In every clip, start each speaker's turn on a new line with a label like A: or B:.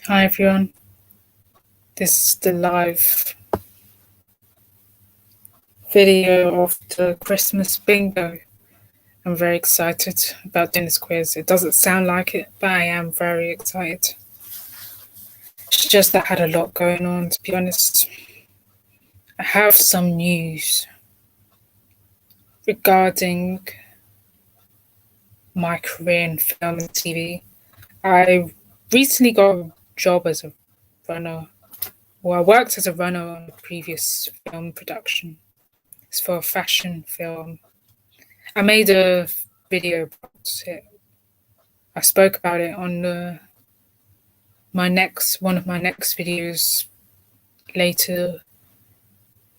A: Hi everyone, this is the live video of the Christmas bingo. I'm very excited about doing this quiz. It doesn't sound like it, but I am very excited. It's just that I had a lot going on, to be honest. I have some news regarding my career in film and TV. I recently got a job as a runner. Well, I worked as a runner on a previous film production. It's for a fashion film. I made a video about it. I spoke about it on one of my next videos later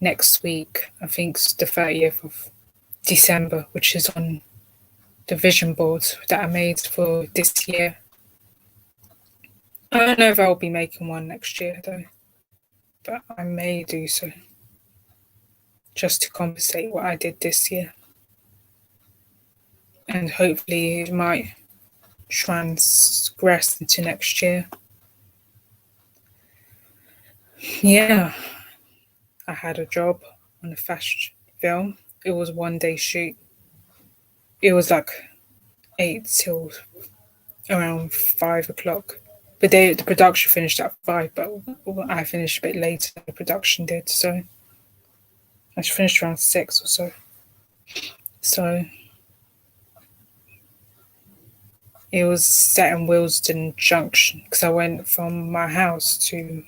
A: next week. I think it's the 30th of December, which is on the vision board that I made for this year. I don't know if I'll be making one next year though, but I may do so just to compensate what I did this year. And hopefully it might transgress into next year. Yeah, I had a job on a fashion film. It was 1 day shoot. It was like 8 till around 5 o'clock. But the production finished at 5, but I finished a bit later than the production did, so I finished around 6 or so. So it was set in Willesden Junction because I went from my house to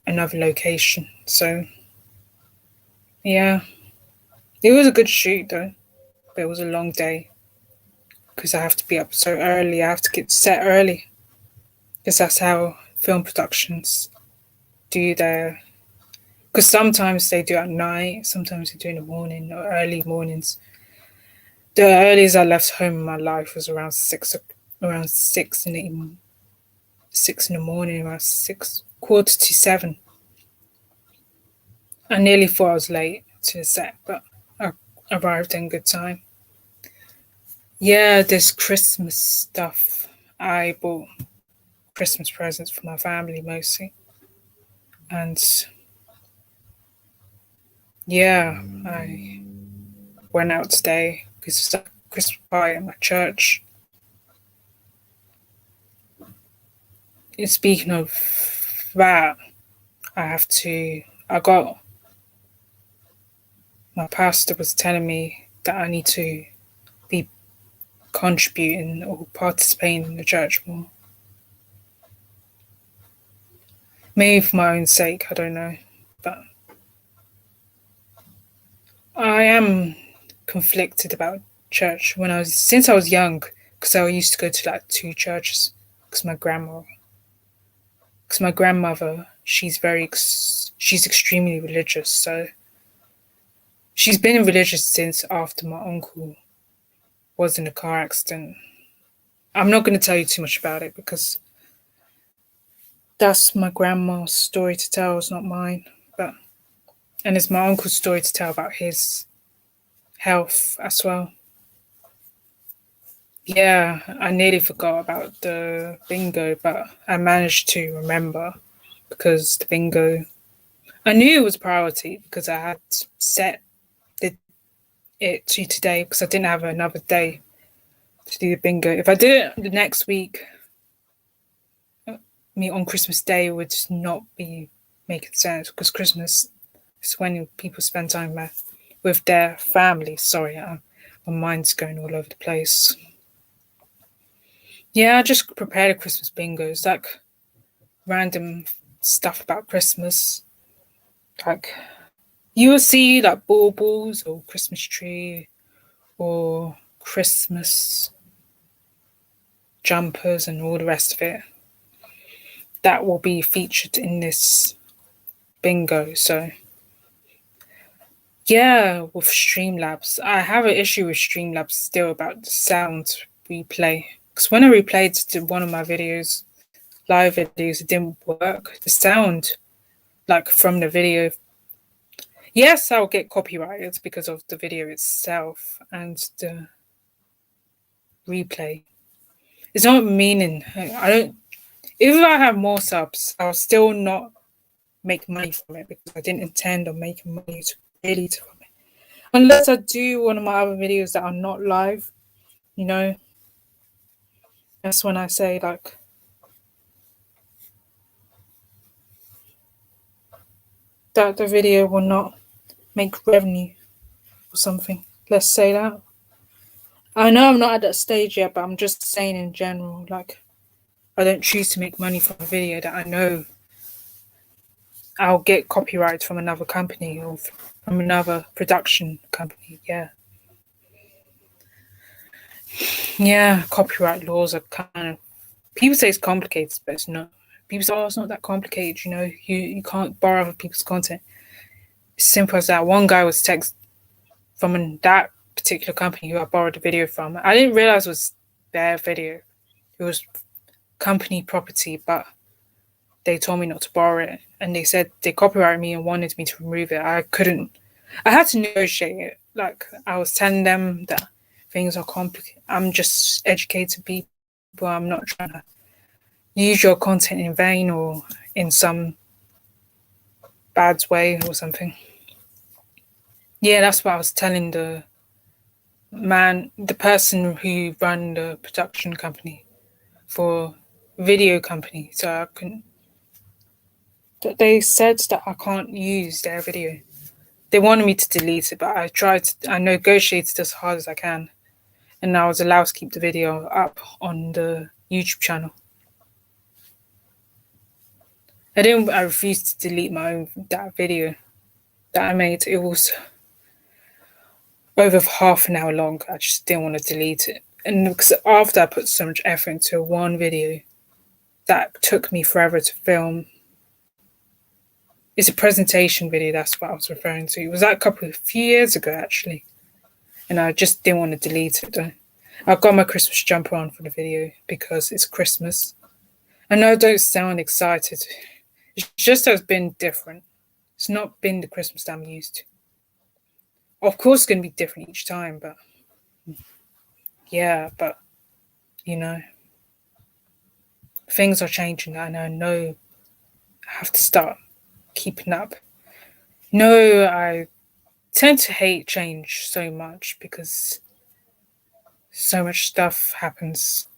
A: another location. So yeah, it was a good shoot though, but it was a long day because I have to be up so early. I have to get set early because that's how film productions do their. Because sometimes they do at night, sometimes they do in the morning or early mornings. The earliest I left home in my life was around 6, around 6 in the morning, around 6, 6:45. I nearly thought I was late to the set, but I arrived in good time. Yeah, this Christmas stuff. I bought Christmas presents for my family mostly. And yeah, I went out today because it's a Christmas party at my church. Speaking of that, my pastor was telling me that I need to be contributing or participating in the church more. Maybe for my own sake, I don't know. But I am conflicted about church since I was young, because I used to go to like 2 churches because my grandmother, she's extremely religious, so she's been religious since after my uncle was in a car accident. I'm not going to tell you too much about it because that's my grandma's story to tell, it's not mine. And it's my uncle's story to tell about his health as well. Yeah, I nearly forgot about the bingo, but I managed to remember because the bingo, I knew it was priority because I had set it to today because I didn't have another day to do the bingo. If I did it the next week, on Christmas Day would not be making sense because Christmas is when people spend time with their family. Sorry, my mind's going all over the place. Yeah, I just prepared a Christmas bingo. It's like random stuff about Christmas. Like you will see like baubles or Christmas tree or Christmas jumpers and all the rest of it. That will be featured in this bingo. So yeah, with Streamlabs. I have an issue with Streamlabs still about the sound replay. Because when I replayed one of my videos, live videos, it didn't work. The sound, like from the video, yes, I'll get copyrighted because of the video itself and the replay. It's not meaning, I don't, Even if I have more subs, I'll still not make money from it because I didn't intend on making money really from it. Unless I do one of my other videos that are not live, you know, that's when I say like that the video will not make revenue or something. Let's say that. I know I'm not at that stage yet, but I'm just saying in general, like I don't choose to make money from a video that I know I'll get copyright from another company or from another production company. Yeah, copyright laws are kind of, people say it's complicated, but it's not. People say, oh, it's not that complicated, you know, you can't borrow other people's content. It's simple as that. One guy was text from that particular company who I borrowed the video from. I didn't realize it was their video. It was company property, but they told me not to borrow it. And they said they copyrighted me and wanted me to remove it. I couldn't. I had to negotiate it. Like I was telling them that things are complicated. I'm just educated people. I'm not trying to use your content in vain or in some bad way or something. Yeah, that's what I was telling the person who ran the production company for video company. So I couldn't. They said that I can't use their video. They wanted me to delete it, but I negotiated as hard as I can. And I was allowed to keep the video up on the YouTube channel. I refused to delete that video that I made. It was over half an hour long. I just didn't want to delete it. And because after I put so much effort into one video that took me forever to film, it's a presentation video, that's what I was referring to. It was that a few years ago actually. And I just didn't want to delete it though. I've got my Christmas jumper on for the video because it's Christmas. I know I don't sound excited. It's just that it's been different. It's not been the Christmas that I'm used to. Of course, it's going to be different each time, but yeah, but you know, things are changing and I know I have to start keeping up. No, I tend to hate change so much because so much stuff happens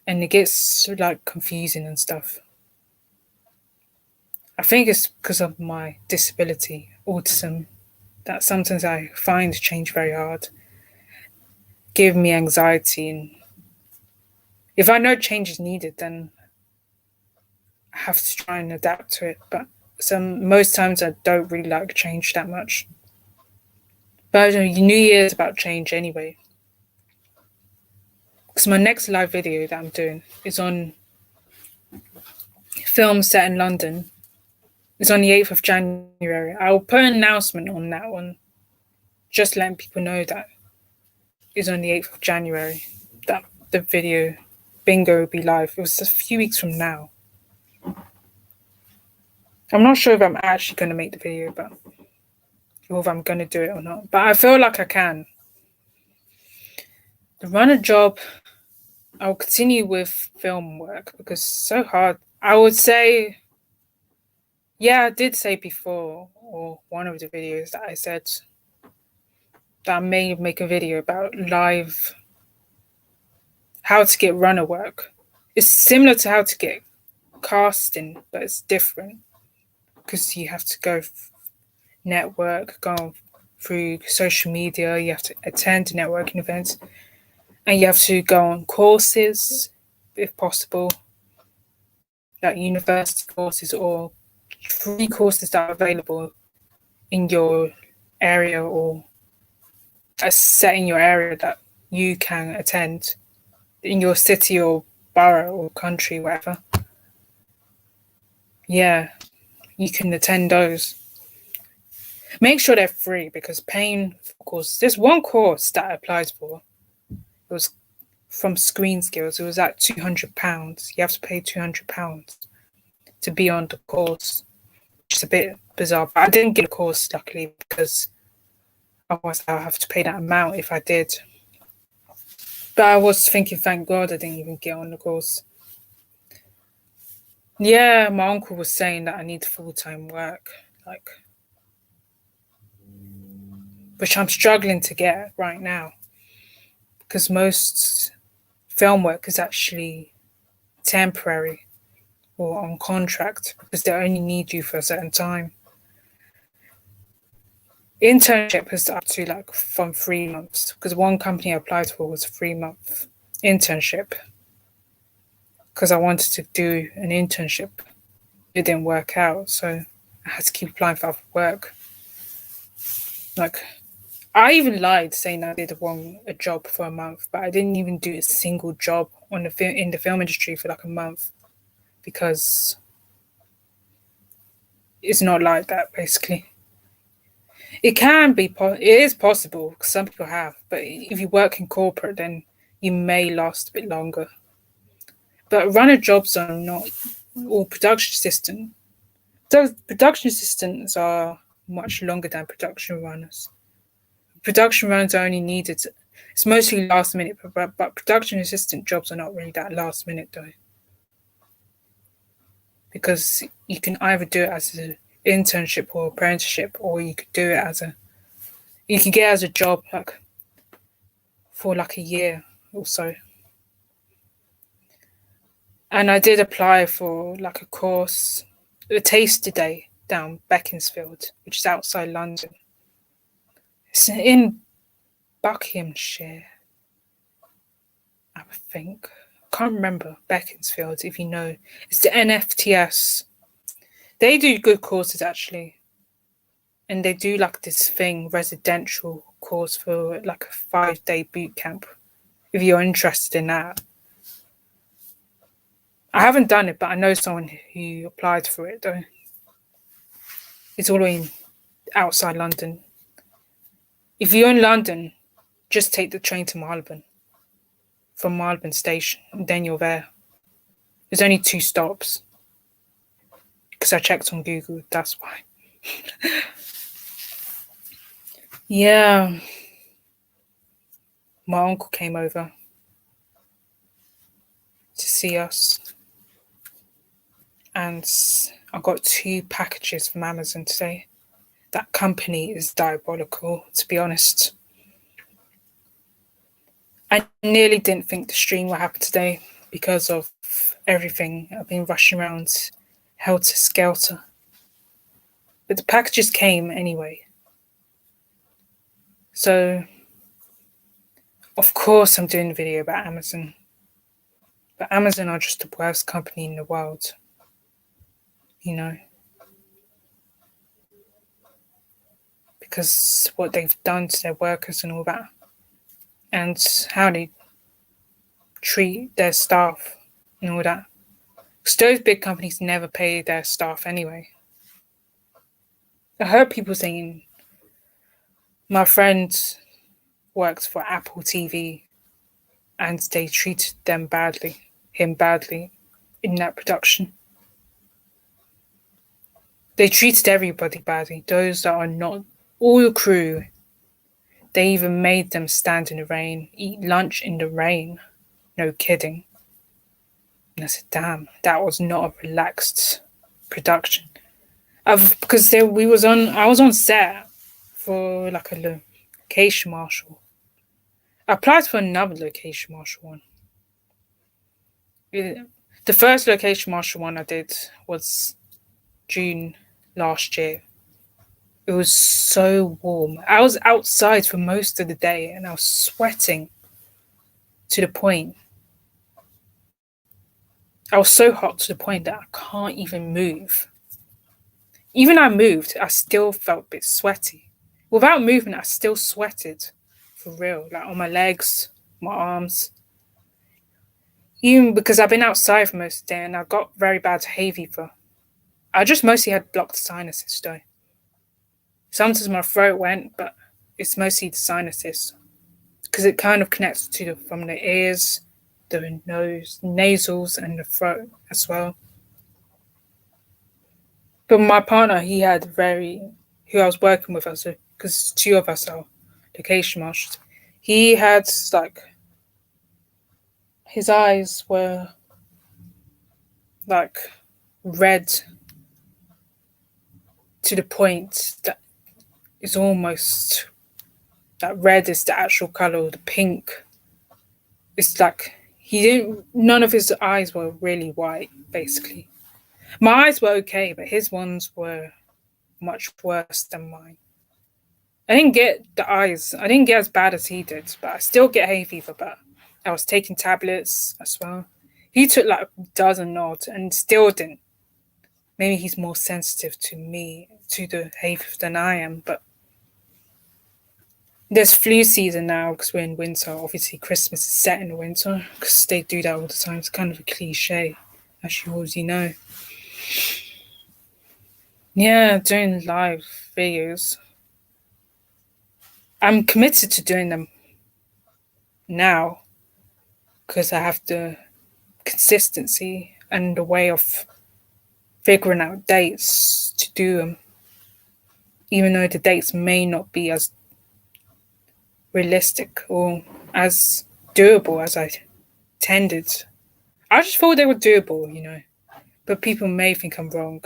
A: and it gets like confusing and stuff. I think it's because of my disability, autism, that sometimes I find change very hard, give me anxiety, and if I know change is needed, then I have to try and adapt to it. But most times I don't really like change that much. But New Year's about change anyway. Because my next live video that I'm doing is on film set in London. It's on the 8th of January. I'll put an announcement on that one, just letting people know that it's on the 8th of January that the video bingo will be live. It was a few weeks from now. I'm not sure if I'm actually going to make the video, but or if I'm going to do it or not. But I feel like I can. To run a job, I'll continue with film work because it's so hard. I would say, yeah, I did say before, or one of the videos that I said that I may make a video about how to get runner work. It's similar to how to get casting, but it's different because you have to go network, go through social media, you have to attend networking events, and you have to go on courses if possible, like university courses or free courses that are available in your area or set in your area that you can attend in your city or borough or country, whatever. Yeah, you can attend those. Make sure they're free because paying for courses. There's one course that I applied for. It was from Screen Skills. It was at £200. You have to pay £200 to be on the course, which is a bit bizarre. But I didn't get a course, luckily, because otherwise I'll have to pay that amount if I did. But I was thinking, thank God I didn't even get on the course. Yeah, my uncle was saying that I need full-time work, like, which I'm struggling to get right now because most film work is actually temporary or on contract because they only need you for a certain time. Internship is up to like from 3 months because one company I applied for was a 3 month internship because I wanted to do an internship. It didn't work out, so I had to keep applying for other work. Like, I even lied saying I did a job for a month, but I didn't even do a single job on in the film industry for like a month because it's not like that. Basically, it can be. It is possible because some people have, but if you work in corporate, then you may last a bit longer. But runner jobs are not, or production assistant. Those production assistants are much longer than production runners. Production runs are only needed. It's mostly last minute, but production assistant jobs are not really that last minute though, because you can either do it as an internship or apprenticeship, or you could do it as a you can get as a job like for like a year or so. And I did apply for like a course, a taster day down Beaconsfield, which is outside London. It's in Buckinghamshire, I think. I can't remember Beaconsfield, if you know. It's the NFTS. They do good courses actually. And they do like this thing, residential course for like a 5-day boot camp. If you're interested in that. I haven't done it, but I know someone who applied for it though. It's all in outside London. If you're in London, just take the train to Marylebone. From Marylebone station, and then you're there. There's only 2 stops. Because I checked on Google, that's why. Yeah. My uncle came over to see us. And I got 2 packages from Amazon today. That company is diabolical, to be honest. I nearly didn't think the stream would happen today because of everything. I've been rushing around helter skelter. But the packages came anyway. So, of course, I'm doing a video about Amazon. But Amazon are just the worst company in the world. You know? Because what they've done to their workers and all that. And how they treat their staff and all that. Because those big companies never pay their staff anyway. I heard people saying, my friend works for Apple TV and they treated him badly in that production. They treated everybody badly. Those that are not, all the crew, they even made them stand in the rain, eat lunch in the rain. No kidding. And I said, damn, that was not a relaxed production. Because I was on set for like a location marshal. I applied for another location marshal one. The first location marshal one I did was June last year. It was so warm. I was outside for most of the day and I was sweating to the point. I was so hot to the point that I can't even move. Even I moved, I still felt a bit sweaty. Without moving, I still sweated for real, like on my legs, my arms. Even because I've been outside for most of the day and I got very bad hay fever. I just mostly had blocked sinuses though. Sometimes my throat went, but it's mostly the sinuses because it kind of connects from the ears, the nose, nasals, and the throat as well. But my partner, who I was working with, because 2 of us are location marshals. He had like his eyes were like red to the point that it's almost that red is the actual color. The pink, it's like he didn't. None of his eyes were really white. Basically, my eyes were okay, but his ones were much worse than mine. I didn't get the eyes. I didn't get as bad as he did, but I still get hay fever. But I was taking tablets as well. He took like a dozen odd and still didn't. Maybe he's more sensitive to me, to the hay fever than I am. But there's flu season now because we're in winter. Obviously, Christmas is set in the winter because they do that all the time. It's kind of a cliche, as you already know. Yeah, doing live videos. I'm committed to doing them now because I have the consistency and the way of figuring out dates to do them, even though the dates may not be as realistic or as doable as I tended. I just thought they were doable, but people may think I'm wrong.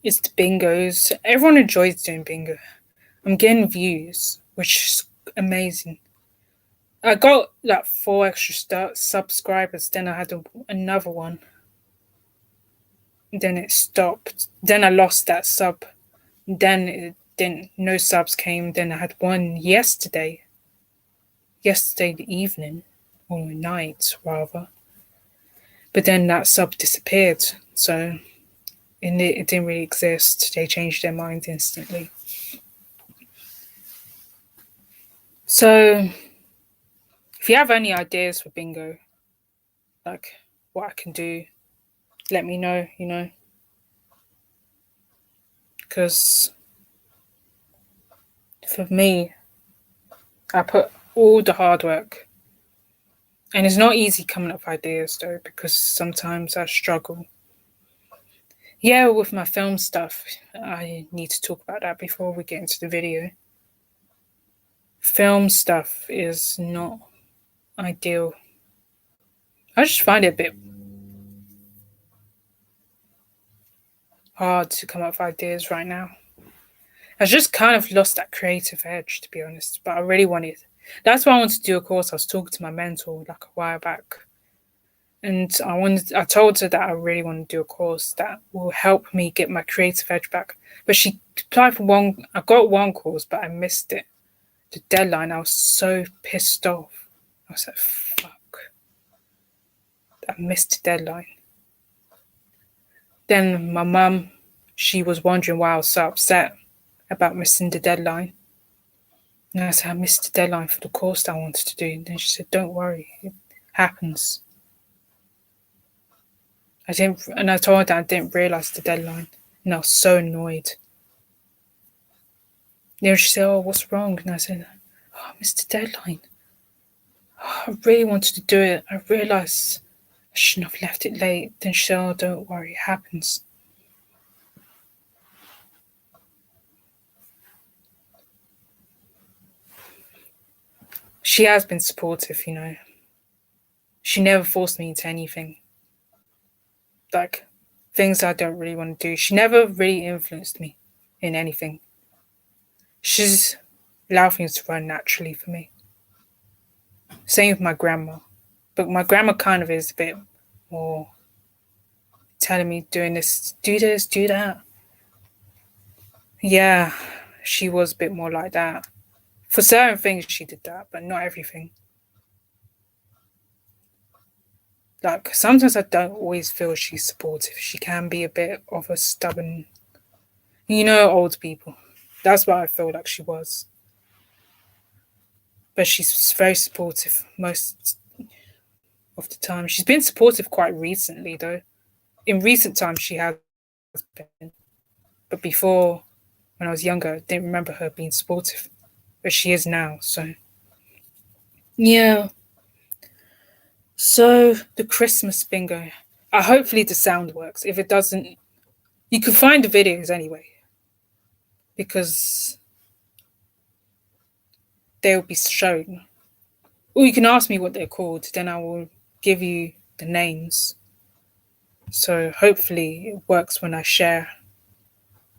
A: It's the bingos. Everyone enjoys doing bingo. I'm getting views, which is amazing. I got like 4 extra subscribers, then I had another one. Then it stopped. Then I lost that sub. Then it didn't. No subs came. Then I had one yesterday. Yesterday the evening, or night rather. But then that sub disappeared. So it didn't really exist. They changed their mind instantly. So if you have any ideas for bingo, like what I can do, let me know, because for me, I put all the hard work, and it's not easy coming up with ideas though, because sometimes I struggle. Yeah, with my film stuff, I need to talk about that before we get into the video. Film stuff is not ideal. I just find it a bit hard to come up with ideas right now. I just kind of lost that creative edge, to be honest, but I really wanted. That's why I wanted to do a course. I was talking to my mentor like a while back, and I told her that I really want to do a course that will help me get my creative edge back. But she applied for one. I got one course, but I missed it. The deadline. I was so pissed off. I was like, fuck. I missed the deadline. Then my mum, she was wondering why I was so upset about missing the deadline. And I said, I missed the deadline for the course that I wanted to do. And then she said, don't worry, it happens. I told her that I didn't realise the deadline. And I was so annoyed. Then she said, oh, what's wrong? And I said, oh, I missed the deadline. Oh, I really wanted to do it. I realised I shouldn't have left it late. Then she said, oh, don't worry, it happens. She has been supportive, She never forced me into anything. Like, things I don't really want to do. She never really influenced me in anything. She's allowed things to run naturally for me. Same with my grandma. But my grandma kind of is a bit more telling me doing this, do that. Yeah, she was a bit more like that. For certain things she did that, but not everything. Like, sometimes I don't always feel she's supportive. She can be a bit of a stubborn, old people. That's what I feel like she was. But she's very supportive most of the time. She's been supportive quite recently, though. In recent times, she has been. But before, when I was younger, I didn't remember her being supportive. But she is now, so. Yeah. So, the Christmas bingo. Hopefully the sound works. If it doesn't, you can find the videos anyway. Because they'll be shown. Or you can ask me what they're called, then I will give you the names. So hopefully it works when I share.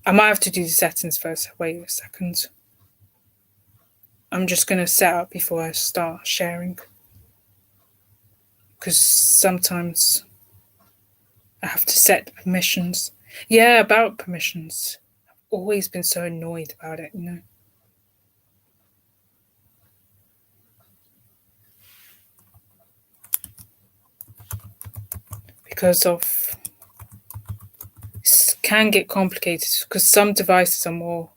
A: I might have to do the settings first. Wait a second. I'm just going to set up before I start sharing. Because sometimes I have to set permissions. Yeah, about permissions. I've always been so annoyed about it, you know. Because of it can get complicated because some devices are more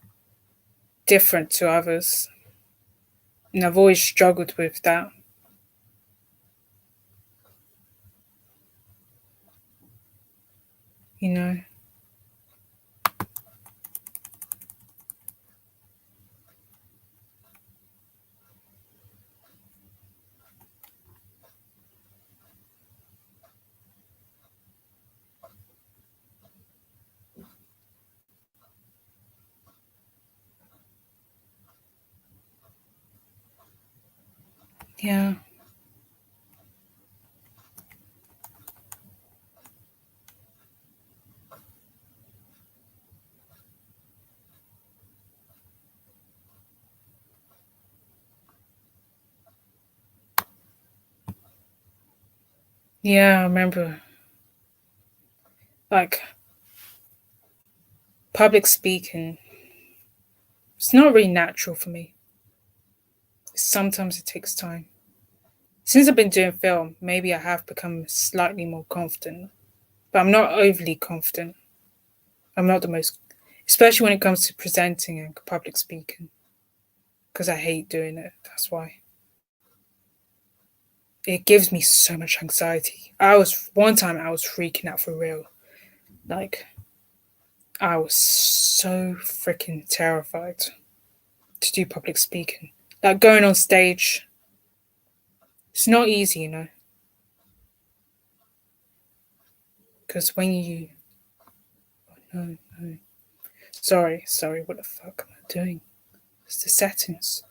A: different to others. And I've always struggled with that, you know. Yeah. Yeah, I remember like public speaking, it's not really natural for me. Sometimes it takes time. Since I've been doing film, maybe I have become slightly more confident, but I'm not overly confident. I'm not the most, especially when it comes to presenting and public speaking, because I hate doing it. That's why. It gives me so much anxiety. One time I was freaking out for real. Like, I was so freaking terrified to do public speaking. Like, going on stage, it's not easy, you know, because when you, no, no, sorry, what the fuck am I doing? It's the settings.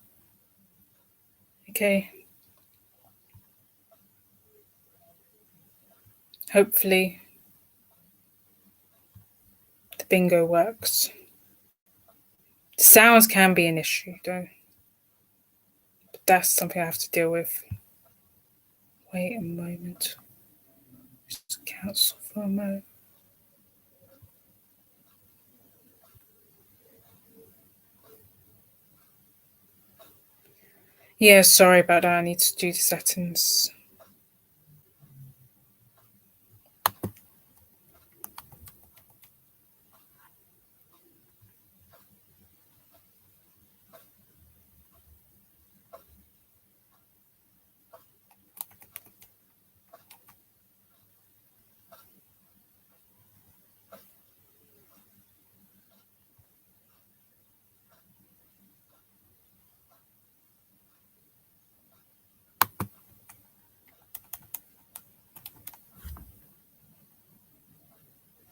A: Okay, hopefully the bingo works. The sounds can be an issue, though, but that's something I have to deal with. Wait a moment. Just cancel for a moment. Yeah, sorry about that. I need to do the settings.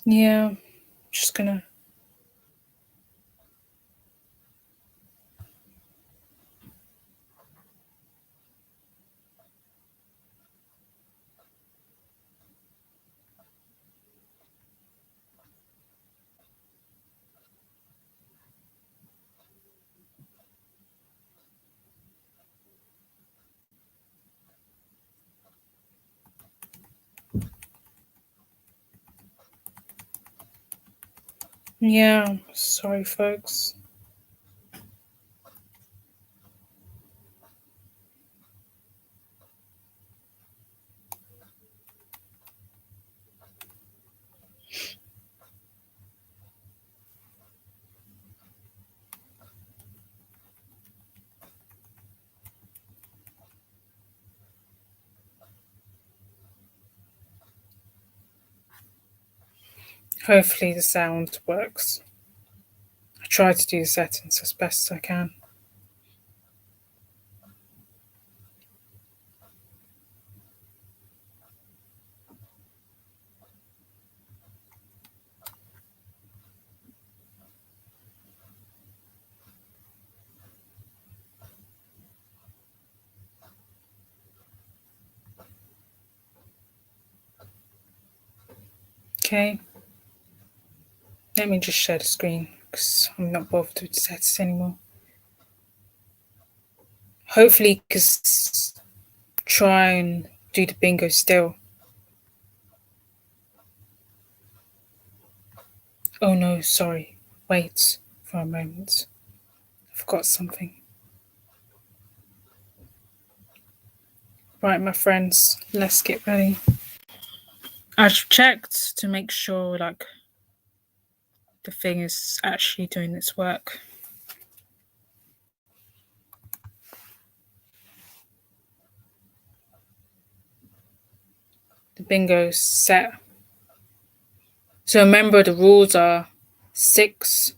A: Yeah, just gonna. Yeah, sorry, folks. Hopefully the sound works. I try to do the settings as best as I can. Okay, let me just share the screen because I'm not bothered with stats anymore. Hopefully, because try and do the bingo still. Oh no, sorry. Wait for a moment. I forgot something. Right, my friends, let's get ready. I've checked to make sure like the thing is actually doing its work. The bingo's set. So remember the rules are 6.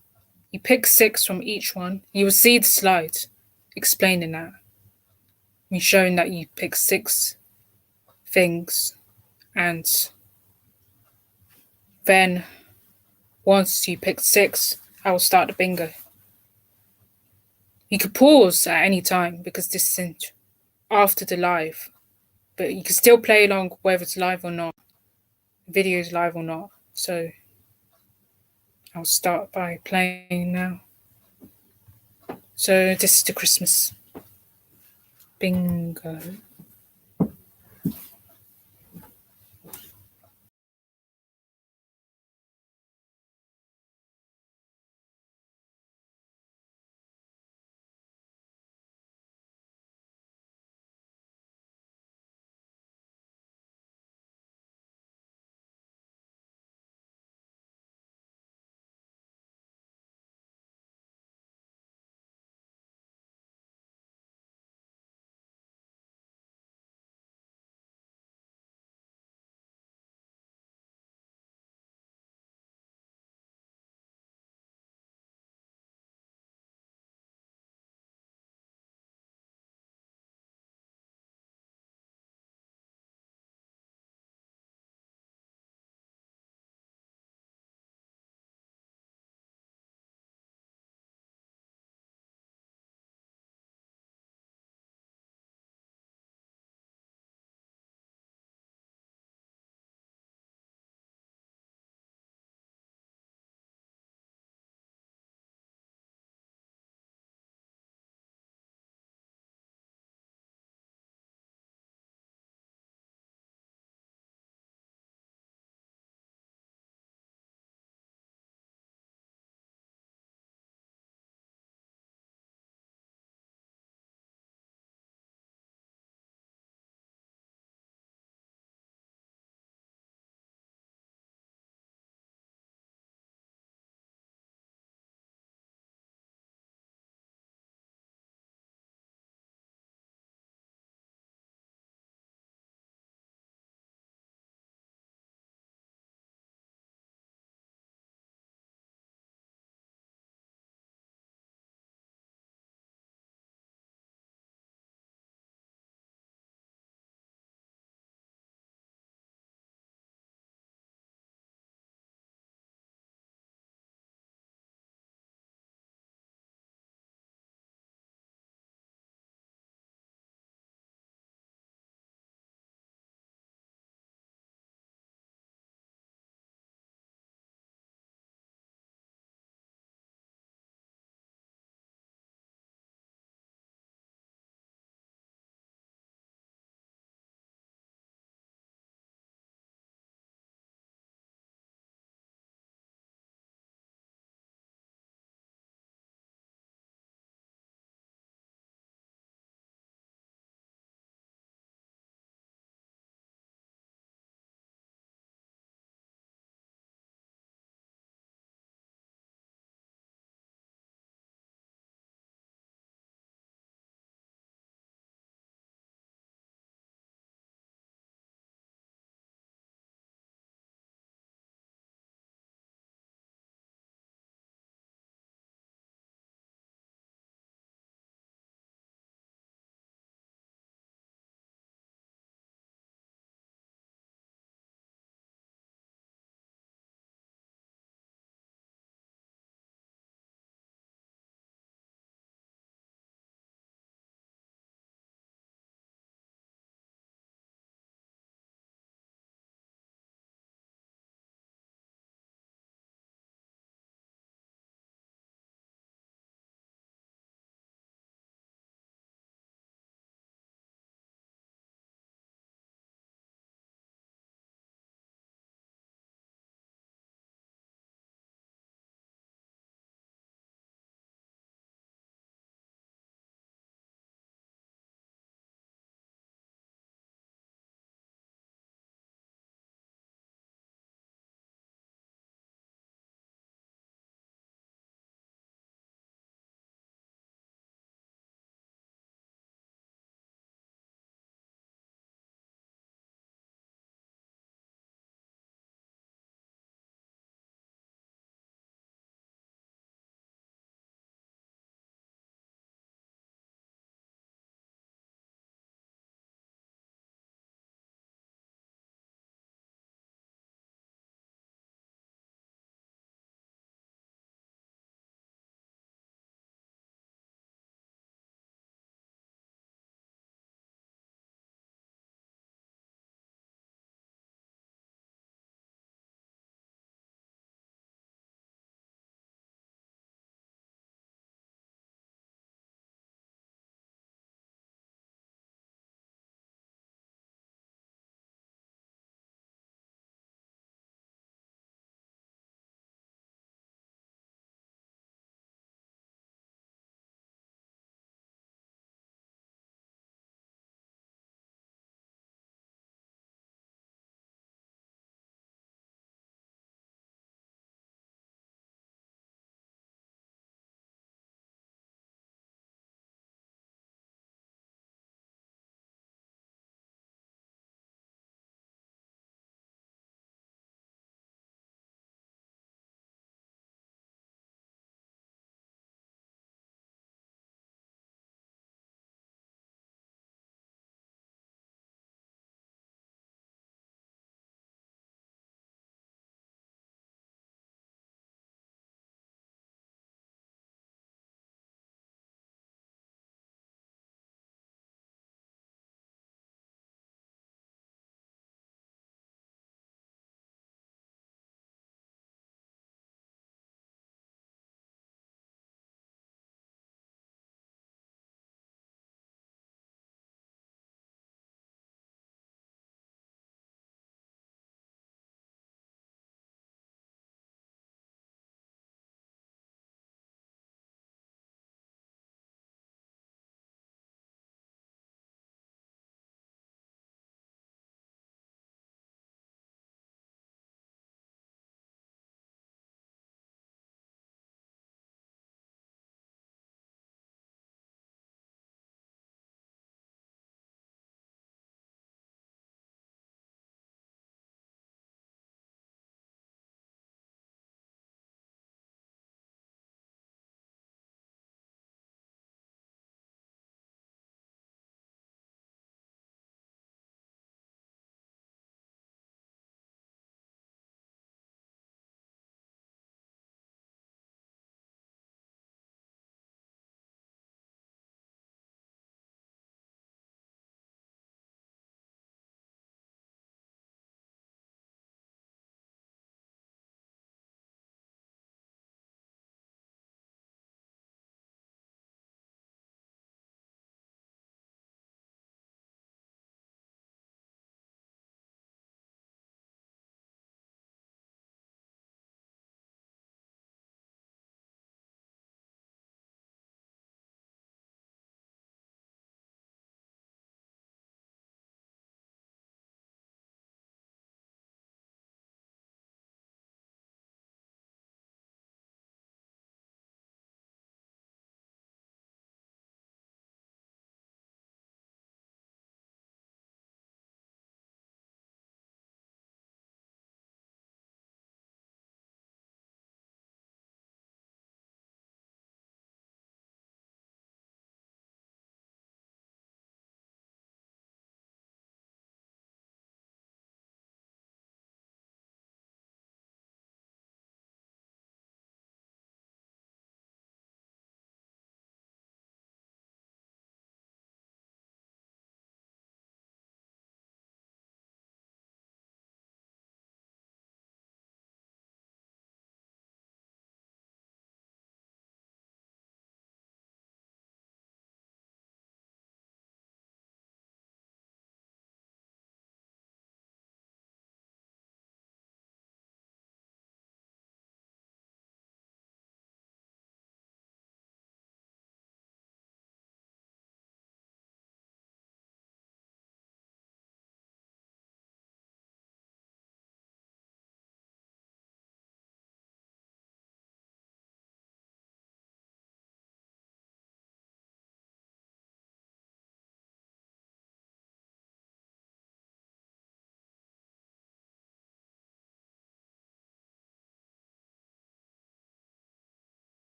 A: You pick 6 from each one. You will see the slide explaining that. Me showing that you pick 6 things, and then once you pick 6, I will start the bingo. You could pause at any time because this isn't after the live, but you can still play along whether it's live or not, video is live or not. So I'll start by playing now. So this is the Christmas bingo.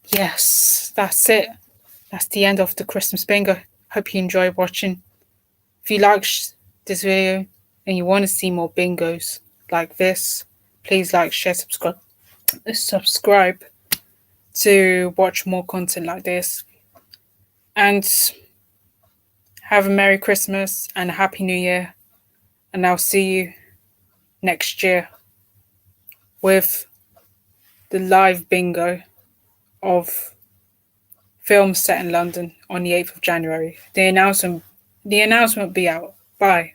A: yes, that's it. That's the end of the Christmas bingo. Hope you enjoyed watching. If you like this video and you want to see more bingos like this, please like, share, subscribe to watch more content like this. And have a Merry Christmas and a Happy New Year. And I'll see you next year with the live bingo of films set in London on the 8th of January. The announcement will be out. Bye.